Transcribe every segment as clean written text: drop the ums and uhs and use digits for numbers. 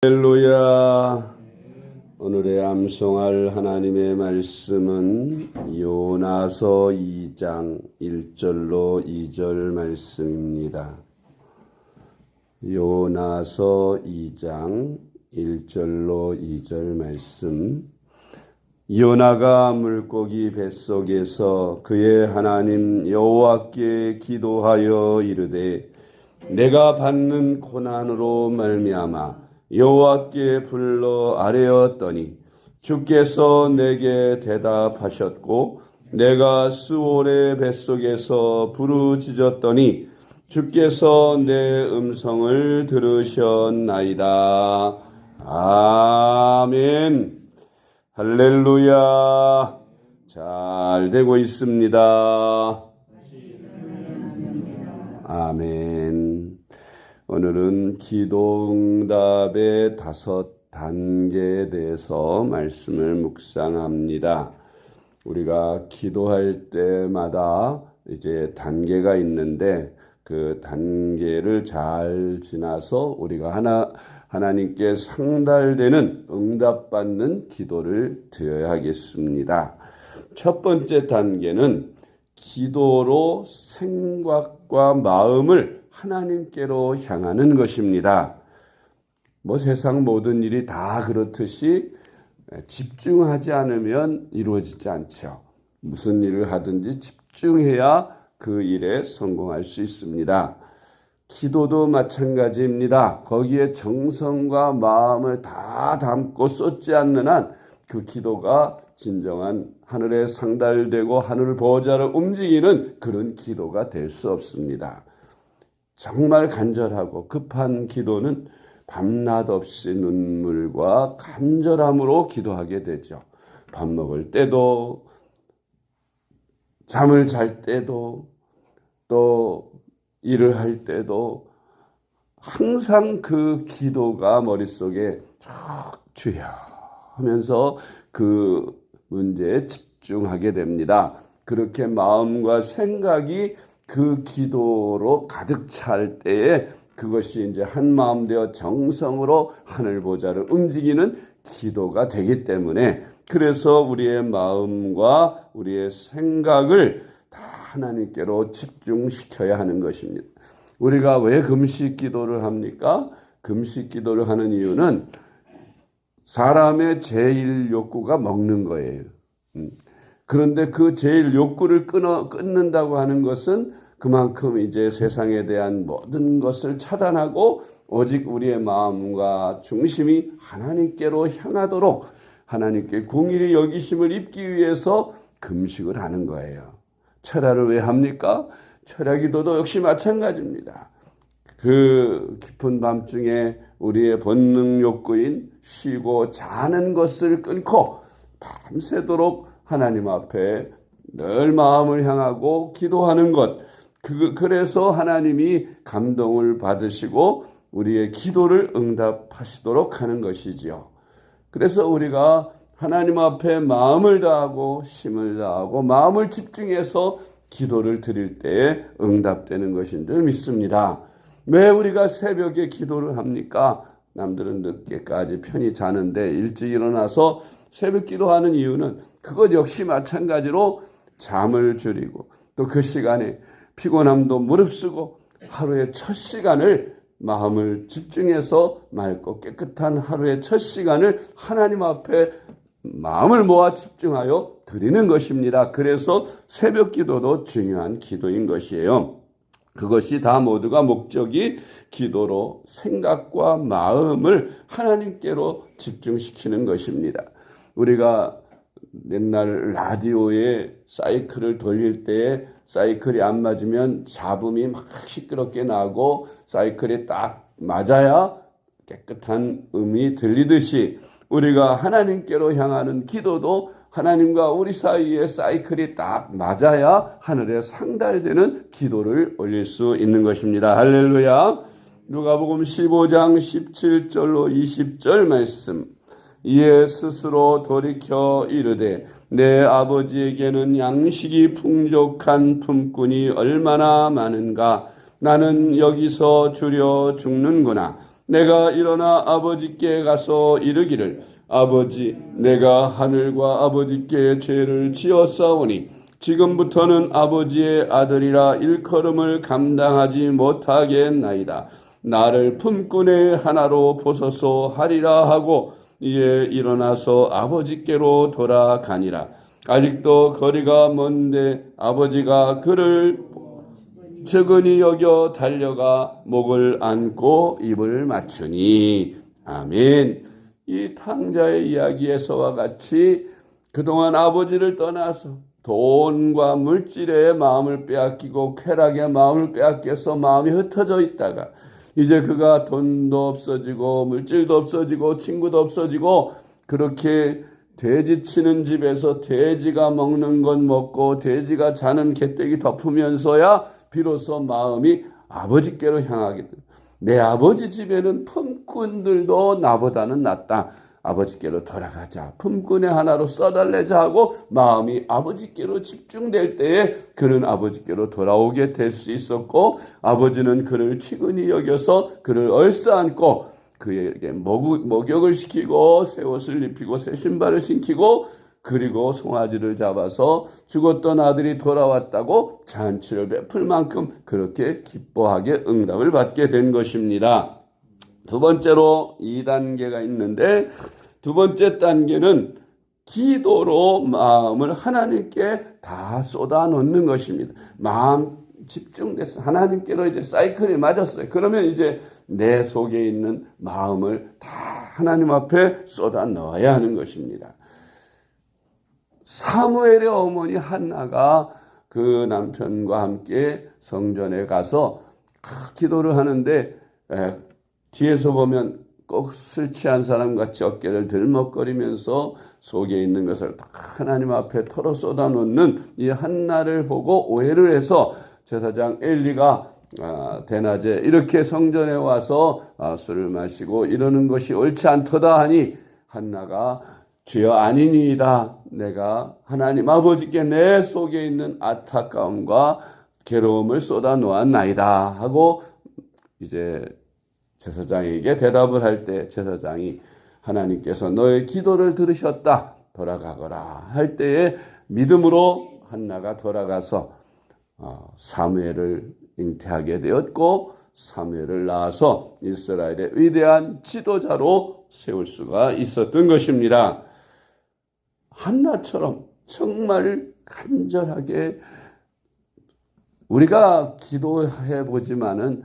할렐루야. 오늘의 암송할 하나님의 말씀은 요나서 2장 1절로 2절 말씀입니다. 요나서 2장 1절로 2절 말씀. 요나가 물고기 뱃속에서 그의 하나님 여호와께 기도하여 이르되 내가 받는 고난으로 말미암아 여호와께 불러 아뢰었더니 주께서 내게 대답하셨고 내가 스올의 뱃속에서 부르짖었더니 주께서 내 음성을 들으셨나이다. 아멘. 할렐루야. 잘 되고 있습니다. 아멘. 오늘은 기도응답의 5단계에 대해서 말씀을 묵상합니다. 우리가 기도할 때마다 이제 단계가 있는데 그 단계를 잘 지나서 우리가 하나님께 상달되는 응답받는 기도를 드려야 하겠습니다. 첫 번째 단계는 기도로 생각과 마음을 하나님께로 향하는 것입니다. 세상 모든 일이 다 그렇듯이 집중하지 않으면 이루어지지 않죠. 무슨 일을 하든지 집중해야 그 일에 성공할 수 있습니다. 기도도 마찬가지입니다. 거기에 정성과 마음을 다 담고 쏟지 않는 한 그 기도가 진정한 하늘에 상달되고 하늘 보좌를 움직이는 그런 기도가 될 수 없습니다. 정말 간절하고 급한 기도는 밤낮 없이 눈물과 간절함으로 기도하게 되죠. 밥 먹을 때도 잠을 잘 때도 또 일을 할 때도 항상 그 기도가 머릿속에 주여 하면서 그 문제에 집중하게 됩니다. 그렇게 마음과 생각이 그 기도로 가득 찰 때에 그것이 이제 한 마음 되어 정성으로 하늘 보좌를 움직이는 기도가 되기 때문에 그래서 우리의 마음과 우리의 생각을 다 하나님께로 집중시켜야 하는 것입니다. 우리가 왜 금식 기도를 합니까? 금식 기도를 하는 이유는 사람의 제일 욕구가 먹는 거예요. 그런데 그 제일 욕구를 끊는다고 하는 것은 그만큼 이제 세상에 대한 모든 것을 차단하고 오직 우리의 마음과 중심이 하나님께로 향하도록 하나님께 궁일이 여기심을 입기 위해서 금식을 하는 거예요. 철야를 왜 합니까? 철야 기도도 역시 마찬가지입니다. 그 깊은 밤중에 우리의 본능 욕구인 쉬고 자는 것을 끊고 밤새도록 하나님 앞에 늘 마음을 향하고 기도하는 것. 그래서 하나님이 감동을 받으시고 우리의 기도를 응답하시도록 하는 것이지요. 그래서 우리가 하나님 앞에 마음을 다하고 힘을 다하고 마음을 집중해서 기도를 드릴 때에 응답되는 것인 줄 믿습니다. 왜 우리가 새벽에 기도를 합니까? 남들은 늦게까지 편히 자는데 일찍 일어나서 새벽 기도하는 이유는 그것 역시 마찬가지로 잠을 줄이고 또 그 시간에 피곤함도 무릅쓰고 하루의 첫 시간을 마음을 집중해서 맑고 깨끗한 하루의 첫 시간을 하나님 앞에 마음을 모아 집중하여 드리는 것입니다. 그래서 새벽 기도도 중요한 기도인 것이에요. 그것이 다 모두가 목적이 기도로 생각과 마음을 하나님께로 집중시키는 것입니다. 우리가 옛날 라디오에 사이클을 돌릴 때에 사이클이 안 맞으면 잡음이 막 시끄럽게 나고 사이클이 딱 맞아야 깨끗한 음이 들리듯이 우리가 하나님께로 향하는 기도도 하나님과 우리 사이에 사이클이 딱 맞아야 하늘에 상달되는 기도를 올릴 수 있는 것입니다. 할렐루야. 누가복음 15장 17절로 20절 말씀. 이에 스스로 돌이켜 이르되 내 아버지에게는 양식이 풍족한 품꾼이 얼마나 많은가. 나는 여기서 줄여 죽는구나. 내가 일어나 아버지께 가서 이르기를 아버지 내가 하늘과 아버지께 죄를 지었사오니 지금부터는 아버지의 아들이라 일컬음을 감당하지 못하겠나이다. 나를 품꾼의 하나로 보소서 하리라 하고 이에 일어나서 아버지께로 돌아가니라. 아직도 거리가 먼데 아버지가 그를 측은히 여겨 달려가 목을 안고 입을 맞추니. 아멘. 이 탕자의 이야기에서와 같이 그동안 아버지를 떠나서 돈과 물질의 마음을 빼앗기고 쾌락의 마음을 빼앗겨서 마음이 흩어져 있다가 이제 그가 돈도 없어지고 물질도 없어지고 친구도 없어지고 그렇게 돼지 치는 집에서 돼지가 먹는 것 먹고 돼지가 자는 개떼기 덮으면서야 비로소 마음이 아버지께로 향하게 돼. 내 아버지 집에는 품꾼들도 나보다는 낫다. 아버지께로 돌아가자. 품꾼의 하나로 써달래자 하고 마음이 아버지께로 집중될 때에 그는 아버지께로 돌아오게 될 수 있었고 아버지는 그를 측은히 여겨서 그를 얼싸안고 그에게 목욕을 시키고 새 옷을 입히고 새 신발을 신기고 그리고 송아지를 잡아서 죽었던 아들이 돌아왔다고 잔치를 베풀 만큼 그렇게 기뻐하게 응답을 받게 된 것입니다. 두 번째로 2단계가 있는데 두 번째 단계는 기도로 마음을 하나님께 다 쏟아놓는 것입니다. 마음 집중돼서 하나님께로 이제 사이클이 맞았어요. 그러면 이제 내 속에 있는 마음을 다 하나님 앞에 쏟아 넣어야 하는 것입니다. 사무엘의 어머니 한나가 그 남편과 함께 성전에 가서 기도를 하는데 뒤에서 보면 꼭 술 취한 사람 같이 어깨를 들먹거리면서 속에 있는 것을 하나님 앞에 털어 쏟아놓는 이 한나를 보고 오해를 해서 제사장 엘리가 대낮에 이렇게 성전에 와서 술을 마시고 이러는 것이 옳지 않도다 하니 한나가 주여 아니니이다. 내가 하나님 아버지께 내 속에 있는 안타까움과 괴로움을 쏟아 놓았나이다 하고 이제 제사장에게 대답을 할 때 제사장이 하나님께서 너의 기도를 들으셨다. 돌아가거라 할 때에 믿음으로 한나가 돌아가서 사무엘을 잉태하게 되었고 사무엘을 낳아서 이스라엘의 위대한 지도자로 세울 수가 있었던 것입니다. 한나처럼 정말 간절하게 우리가 기도해 보지만은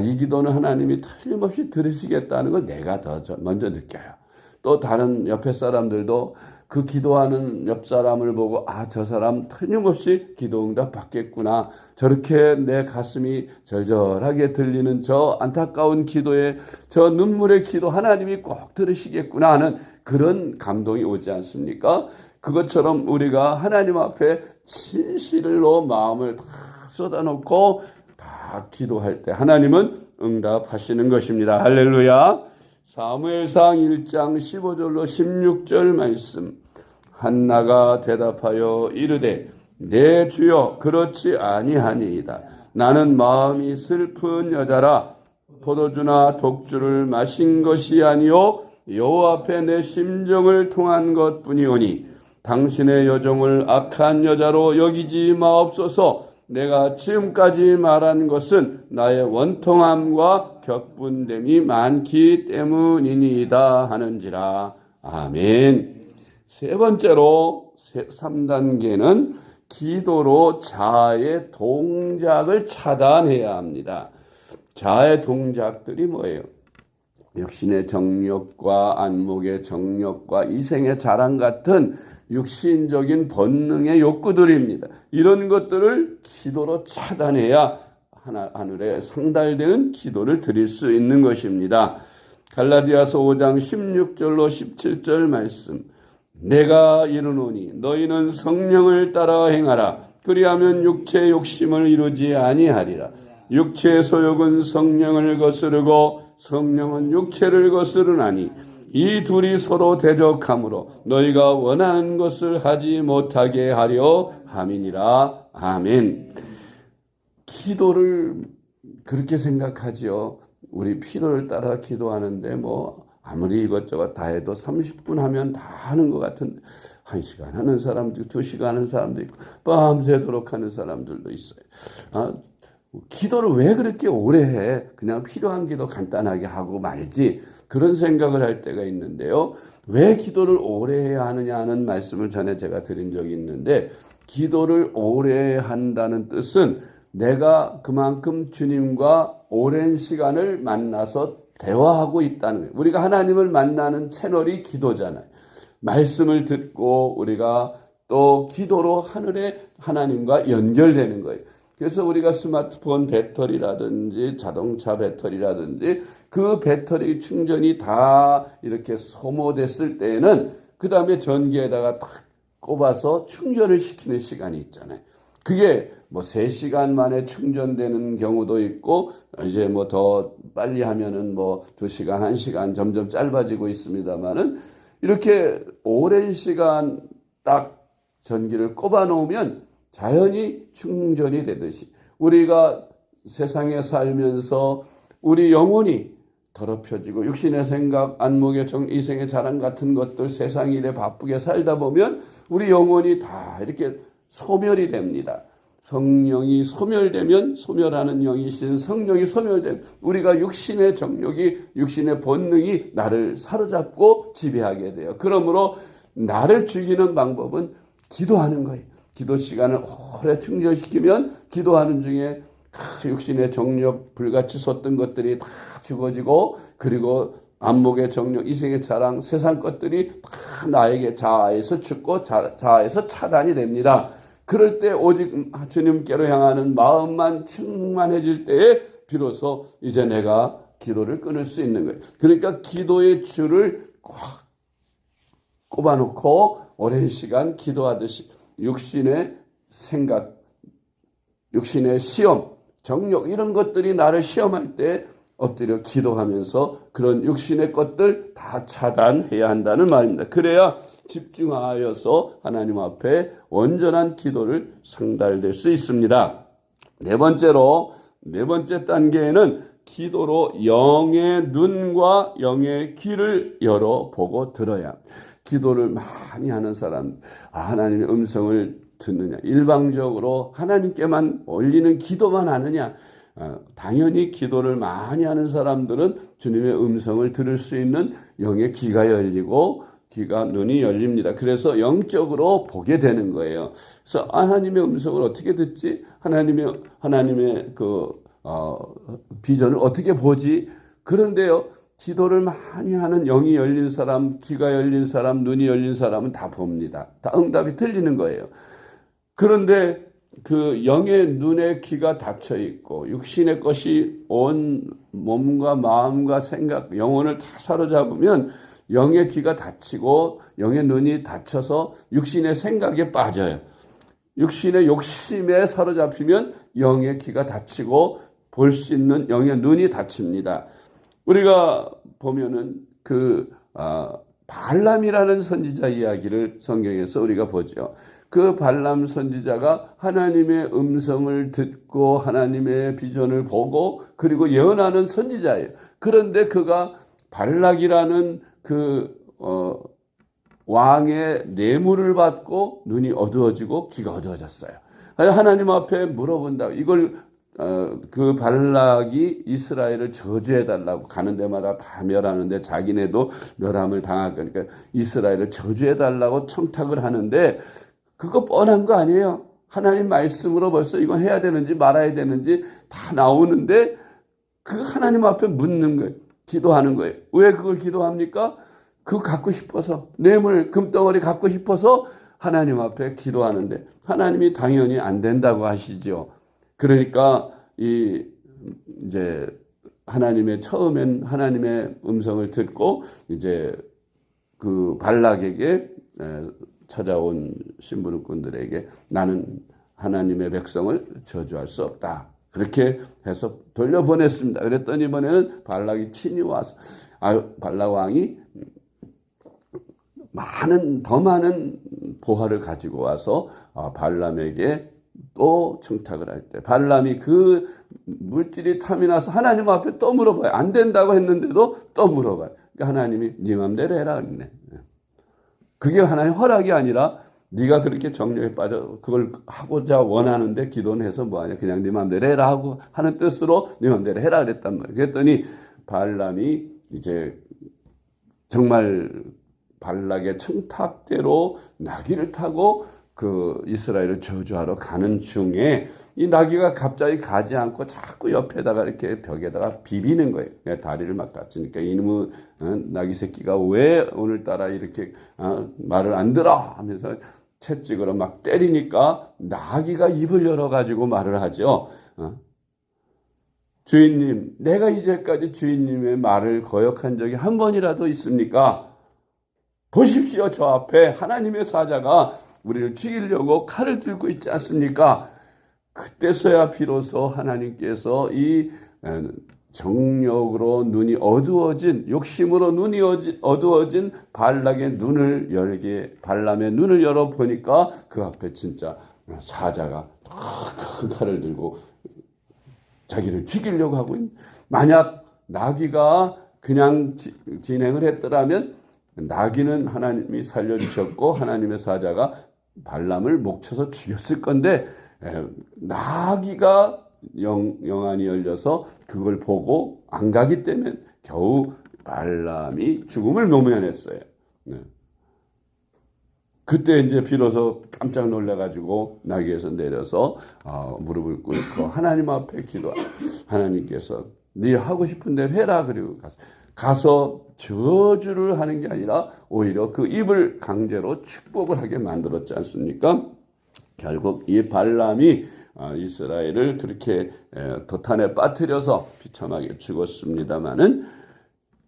이 기도는 하나님이 틀림없이 들으시겠다는 걸 내가 더 먼저 느껴요. 또 다른 옆에 사람들도 그 기도하는 옆 사람을 보고 저 사람 틀림없이 기도 응답 받겠구나. 저렇게 내 가슴이 절절하게 들리는 저 안타까운 기도에 저 눈물의 기도 하나님이 꼭 들으시겠구나 하는 그런 감동이 오지 않습니까? 그것처럼 우리가 하나님 앞에 진실로 마음을 다 쏟아놓고 다 기도할 때 하나님은 응답하시는 것입니다. 할렐루야. 사무엘상 1장 15절로 16절 말씀. 한나가 대답하여 이르되 내 주여 그렇지 아니하니이다. 나는 마음이 슬픈 여자라 포도주나 독주를 마신 것이 아니요 여호와 앞에 내 심정을 통한 것뿐이오니 당신의 여종을 악한 여자로 여기지 마옵소서. 내가 지금까지 말한 것은 나의 원통함과 격분됨이 많기 때문이니이다 하는지라. 아멘. 세 번째로 3단계는 기도로 자아의 동작을 차단해야 합니다. 자아의 동작들이 뭐예요? 육신의 정욕과 안목의 정욕과 이생의 자랑 같은 육신적인 본능의 욕구들입니다. 이런 것들을 기도로 차단해야 하늘에 상달되는 기도를 드릴 수 있는 것입니다. 갈라디아서 5장 16절로 17절 말씀. 내가 이르노니 너희는 성령을 따라 행하라. 그리하면 육체의 욕심을 이루지 아니하리라. 육체의 소욕은 성령을 거스르고 성령은 육체를 거스르나니 이 둘이 서로 대적하므로 너희가 원하는 것을 하지 못하게 하려 함이니라. 아멘. 기도를 그렇게 생각하지요. 우리 필요를 따라 기도하는데 뭐 아무리 이것저것 다 해도 30분 하면 다 하는 것 같은 1시간 하는 사람도 2시간 하는 사람도 있고 밤새도록 하는 사람들도 있어요. 기도를 왜 그렇게 오래 해? 그냥 필요한 기도 간단하게 하고 말지. 그런 생각을 할 때가 있는데요. 왜 기도를 오래 해야 하느냐 하는 말씀을 전에 제가 드린 적이 있는데 기도를 오래 한다는 뜻은 내가 그만큼 주님과 오랜 시간을 만나서 대화하고 있다는 거예요. 우리가 하나님을 만나는 채널이 기도잖아요. 말씀을 듣고 우리가 또 기도로 하늘에 하나님과 연결되는 거예요. 그래서 우리가 스마트폰 배터리라든지 자동차 배터리라든지 그 배터리 충전이 다 이렇게 소모됐을 때에는 그 다음에 전기에다가 딱 꼽아서 충전을 시키는 시간이 있잖아요. 그게 뭐 3시간 만에 충전되는 경우도 있고 이제 뭐 더 빨리 하면은 뭐 2시간, 1시간 점점 짧아지고 있습니다만은 이렇게 오랜 시간 딱 전기를 꼽아 놓으면 자연히 충전이 되듯이 우리가 세상에 살면서 우리 영혼이 더럽혀지고 육신의 생각, 안목의 정, 이생의 자랑 같은 것들 세상 일에 바쁘게 살다 보면 우리 영혼이 다 이렇게 소멸이 됩니다. 성령이 소멸되면 소멸하는 영이신 성령이 소멸되면 우리가 육신의 정욕이 육신의 본능이 나를 사로잡고 지배하게 돼요. 그러므로 나를 죽이는 방법은 기도하는 거예요. 기도 시간을 오래 충전시키면 기도하는 중에 육신의 정욕 불같이 솟던 것들이 다 죽어지고 그리고 안목의 정욕, 이생의 자랑, 세상 것들이 다 나에게 자아에서 죽고 자아에서 차단이 됩니다. 그럴 때 오직 주님께로 향하는 마음만 충만해질 때에 비로소 이제 내가 기도를 끊을 수 있는 거예요. 그러니까 기도의 줄을 꽉 꼽아놓고 오랜 시간 기도하듯이 육신의 생각, 육신의 시험, 정욕 이런 것들이 나를 시험할 때 엎드려 기도하면서 그런 육신의 것들 다 차단해야 한다는 말입니다. 그래야 집중하여서 하나님 앞에 온전한 기도를 상달될 수 있습니다. 네 번째 단계에는 기도로 영의 눈과 영의 귀를 열어보고 들어야. 기도를 많이 하는 사람, 하나님의 음성을 듣느냐, 일방적으로 하나님께만 올리는 기도만 하느냐, 당연히 기도를 많이 하는 사람들은 주님의 음성을 들을 수 있는 영의 귀가 열리고 눈이 열립니다. 그래서 영적으로 보게 되는 거예요. 그래서 하나님의 음성을 어떻게 듣지? 하나님의 비전을 어떻게 보지? 그런데요, 기도를 많이 하는 영이 열린 사람, 귀가 열린 사람, 눈이 열린 사람은 다 봅니다. 다 응답이 들리는 거예요. 그런데 그 영의 눈에 귀가 닫혀 있고 육신의 것이 온 몸과 마음과 생각, 영혼을 다 사로잡으면 영의 귀가 닫히고 영의 눈이 닫혀서 육신의 생각에 빠져요. 육신의 욕심에 사로잡히면 영의 귀가 닫히고 볼 수 있는 영의 눈이 닫힙니다. 우리가 보면은 발람이라는 선지자 이야기를 성경에서 우리가 보죠. 그 발람 선지자가 하나님의 음성을 듣고 하나님의 비전을 보고 그리고 예언하는 선지자예요. 그런데 그가 발락이라는 왕의 뇌물을 받고 눈이 어두워지고 귀가 어두워졌어요. 하나님 앞에 물어본다. 이걸 그 발락이 이스라엘을 저주해달라고 가는 데마다 다 멸하는데 자기네도 멸함을 당할 거니까 이스라엘을 저주해달라고 청탁을 하는데 그거 뻔한 거 아니에요. 하나님 말씀으로 벌써 이건 해야 되는지 말아야 되는지 다 나오는데 그 하나님 앞에 묻는 거예요. 기도하는 거예요. 왜 그걸 기도합니까? 그거 갖고 싶어서 뇌물 금덩어리 갖고 싶어서 하나님 앞에 기도하는데 하나님이 당연히 안 된다고 하시죠. 그러니까 이제 처음엔 하나님의 음성을 듣고 이제 그 발락에게 찾아온 심부름꾼들에게 나는 하나님의 백성을 저주할 수 없다. 그렇게 해서 돌려보냈습니다. 그랬더니 이번에는 발락이 친히 와서 발락 왕이 더 많은 보화를 가지고 와서 발람에게 또 청탁을 할 때 발람이 그 물질이 탐이 나서 하나님 앞에 또 물어봐요. 안 된다고 했는데도 또 물어봐요. 그러니까 하나님이 네 맘대로 해라 그러네. 그게 하나님 허락이 아니라 네가 그렇게 정욕에 빠져 그걸 하고자 원하는데 기도는 해서 뭐하냐. 그냥 네 맘대로 해라 하고 하는 뜻으로 네 맘대로 해라 그랬단 말이에요. 그랬더니 발람이 이제 정말 발락의 청탁대로 나귀를 타고 그 이스라엘을 저주하러 가는 중에 이 나귀가 갑자기 가지 않고 자꾸 옆에다가 이렇게 벽에다가 비비는 거예요. 다리를 막 다치니까 이놈의 나귀 새끼가 왜 오늘따라 이렇게 말을 안 들어 하면서 채찍으로 막 때리니까 나귀가 입을 열어가지고 말을 하죠. 주인님, 내가 이제까지 주인님의 말을 거역한 적이 한 번이라도 있습니까? 보십시오, 저 앞에 하나님의 사자가 우리를 죽이려고 칼을 들고 있지 않습니까? 그때서야 비로소 하나님께서 이 정욕으로 눈이 어두워진, 욕심으로 눈이 어두워진 발락의 눈을 열게, 발람의 눈을 열어보니까 그 앞에 진짜 사자가 큰 칼을 들고 자기를 죽이려고 하고 있는. 만약 나귀가 그냥 진행을 했더라면 나귀는 하나님이 살려주셨고 하나님의 사자가 발람을 목쳐서 죽였을 건데 나귀가 영안이 열려서 그걸 보고 안 가기 때문에 겨우 발람이 죽음을 모면했어요. 그때 이제 비로소 깜짝 놀라가지고 나귀에서 내려서 무릎을 꿇고 하나님 앞에 기도하. 하나님께서 네 하고 싶은 대로 해라. 그리고 가서 저주를 하는 게 아니라 오히려 그 입을 강제로 축복을 하게 만들었지 않습니까? 결국 이 발람이 이스라엘을 그렇게 도탄에 빠뜨려서 비참하게 죽었습니다마는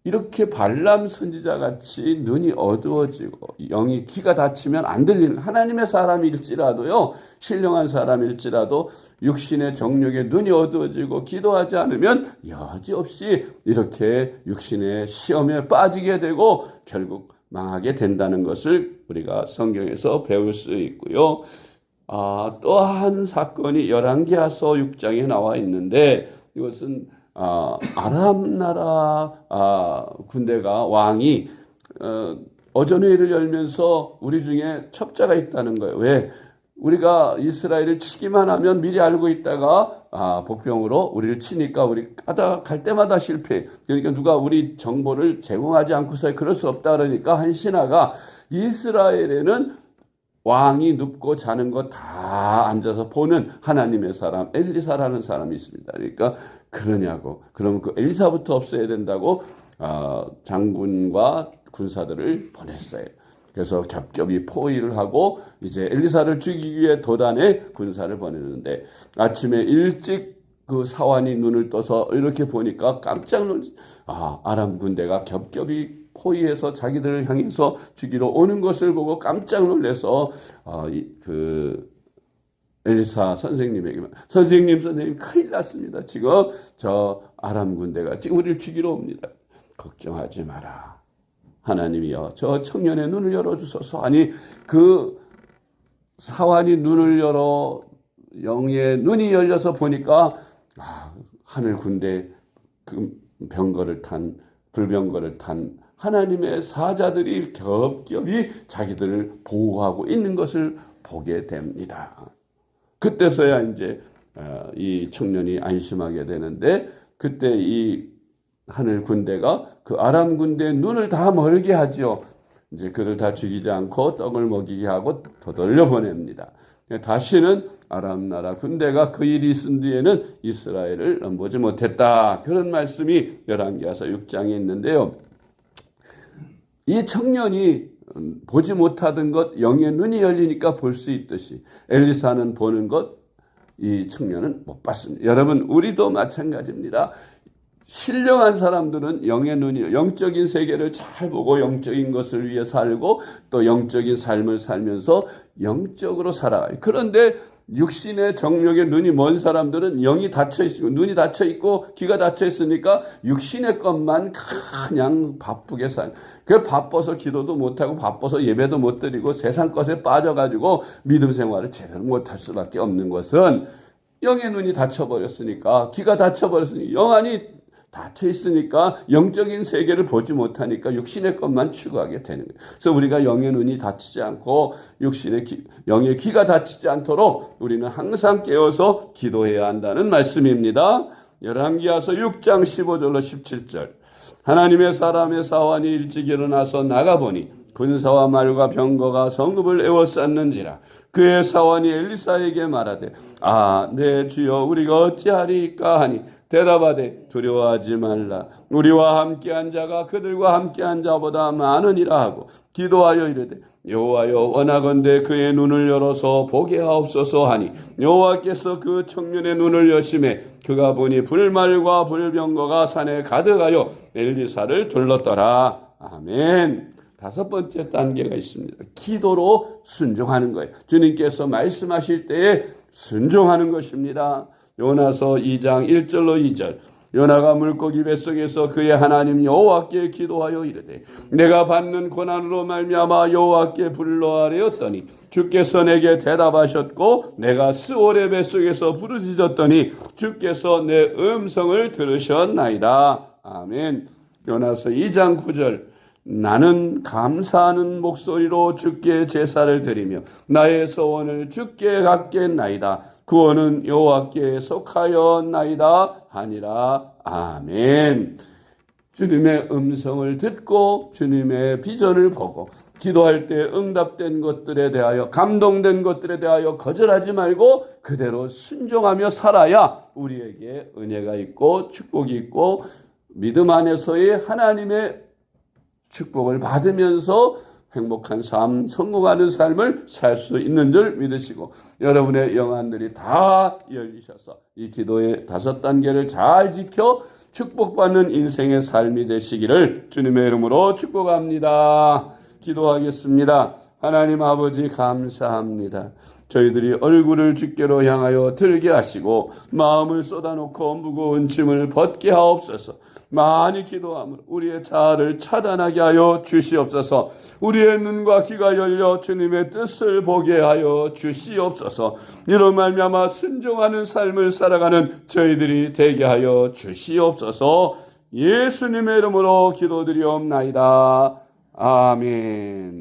이렇게 발람 선지자같이 눈이 어두워지고 영이 귀가 닫히면 안 들리는 하나님의 사람일지라도요, 신령한 사람일지라도 육신의 정욕에 눈이 어두워지고 기도하지 않으면 여지없이 이렇게 육신의 시험에 빠지게 되고 결국 망하게 된다는 것을 우리가 성경에서 배울 수 있고요. 또 한 사건이 열왕기하서 6장에 나와 있는데 이것은 아람 나라 군대가 왕이 어전회의를 열면서 우리 중에 첩자가 있다는 거예요. 왜? 우리가 이스라엘을 치기만 하면 미리 알고 있다가 복병으로 우리를 치니까 우리 갈 때마다 실패. 그러니까 누가 우리 정보를 제공하지 않고서 그럴 수 없다 그러니까 한 신하가 이스라엘에는 왕이 눕고 자는 거 다 앉아서 보는 하나님의 사람 엘리사라는 사람이 있습니다. 그러니까 그러냐고. 그러면 그 엘리사부터 없애야 된다고 장군과 군사들을 보냈어요. 그래서 겹겹이 포위를 하고 이제 엘리사를 죽이기 위해 도단에 군사를 보내는데 아침에 일찍 그 사환이 눈을 떠서 이렇게 보니까 깜짝 놀랐어요. 아람 군대가 겹겹이 포위해서 자기들을 향해서 죽이러 오는 것을 보고 깜짝 놀라서 그 엘리사 선생님에게 선생님 큰일 났습니다. 지금 저 아람 군대가 지금 우리를 죽이러 옵니다. 걱정하지 마라. 하나님이여 저 청년의 눈을 열어주소서. 아니 그 사환이 눈을 열어 영의 눈이 열려서 보니까 하늘 군대 그 병거를 탄 불병거를 탄 하나님의 사자들이 겹겹이 자기들을 보호하고 있는 것을 보게 됩니다. 그때서야 이제 이 청년이 안심하게 되는데 그때 이 하늘 군대가 그 아람 군대의 눈을 다 멀게 하죠. 이제 그를 다 죽이지 않고 떡을 먹이게 하고 되돌려 보냅니다. 다시는 아람 나라 군대가 그 일이 있은 뒤에는 이스라엘을 넘보지 못했다. 그런 말씀이 열왕기하서 6장에 있는데요. 이 청년이 보지 못하던 것 영의 눈이 열리니까 볼 수 있듯이 엘리사는 보는 것 이 청년은 못 봤습니다. 여러분 우리도 마찬가지입니다. 신령한 사람들은 영의 눈이 영적인 세계를 잘 보고 영적인 것을 위해 살고 또 영적인 삶을 살면서 영적으로 살아가요. 그런데 육신의 정욕에 눈이 먼 사람들은 영이 닫혀 있고 눈이 닫혀 있고 귀가 닫혀 있으니까 육신의 것만 그냥 바쁘게 살. 그 바빠서 기도도 못하고 바빠서 예배도 못 드리고 세상 것에 빠져가지고 믿음 생활을 제대로 못할 수밖에 없는 것은 영의 눈이 닫혀버렸으니까, 귀가 닫혀버렸으니 영안이 닫혀 있으니까 영적인 세계를 보지 못하니까 육신의 것만 추구하게 되는 거예요. 그래서 우리가 영의 눈이 닫히지 않고 영의 귀가 닫히지 않도록 우리는 항상 깨어서 기도해야 한다는 말씀입니다. 열왕기하서 6장 15절로 17절. 하나님의 사람의 사환이 일찍 일어나서 나가보니 군사와 말과 병거가 성읍을 에워쌌는지라. 그의 사환이 엘리사에게 말하되 내 주여 우리가 어찌하리까 하니 대답하되 두려워하지 말라. 우리와 함께한 자가 그들과 함께한 자보다 많으니라 하고 기도하여 이르되 여호와여 원하건대 그의 눈을 열어서 보게 하옵소서 하니 여호와께서 그 청년의 눈을 여심해 그가 보니 불말과 불병거가 산에 가득하여 엘리사를 둘렀더라. 아멘. 5번째 단계가 있습니다. 기도로 순종하는 거예요. 주님께서 말씀하실 때에 순종하는 것입니다. 요나서 2장 1절로 2절. 요나가 물고기 뱃속에서 그의 하나님 여호와께 기도하여 이르되 내가 받는 고난으로 말미암아 여호와께 불러아뢰었더니 주께서 내게 대답하셨고 내가 스올의 뱃속에서 부르짖었더니 주께서 내 음성을 들으셨나이다. 아멘. 요나서 2장 9절. 나는 감사하는 목소리로 주께 제사를 드리며 나의 소원을 주께 갖겠나이다. 구원은 여호와께 속하였나이다 하니라. 아멘. 주님의 음성을 듣고 주님의 비전을 보고 기도할 때 응답된 것들에 대하여 감동된 것들에 대하여 거절하지 말고 그대로 순종하며 살아야 우리에게 은혜가 있고 축복이 있고 믿음 안에서의 하나님의 축복을 받으면서 행복한 삶, 성공하는 삶을 살 수 있는 줄 믿으시고 여러분의 영안들이 다 열리셔서 이 기도의 5단계를 잘 지켜 축복받는 인생의 삶이 되시기를 주님의 이름으로 축복합니다. 기도하겠습니다. 하나님 아버지 감사합니다. 저희들이 얼굴을 주께로 향하여 들게 하시고 마음을 쏟아놓고 무거운 짐을 벗게 하옵소서. 많이 기도함으로 우리의 자아를 차단하게 하여 주시옵소서. 우리의 눈과 귀가 열려 주님의 뜻을 보게 하여 주시옵소서. 이로 말미암아 순종하는 삶을 살아가는 저희들이 되게 하여 주시옵소서. 예수님의 이름으로 기도드리옵나이다. 아멘.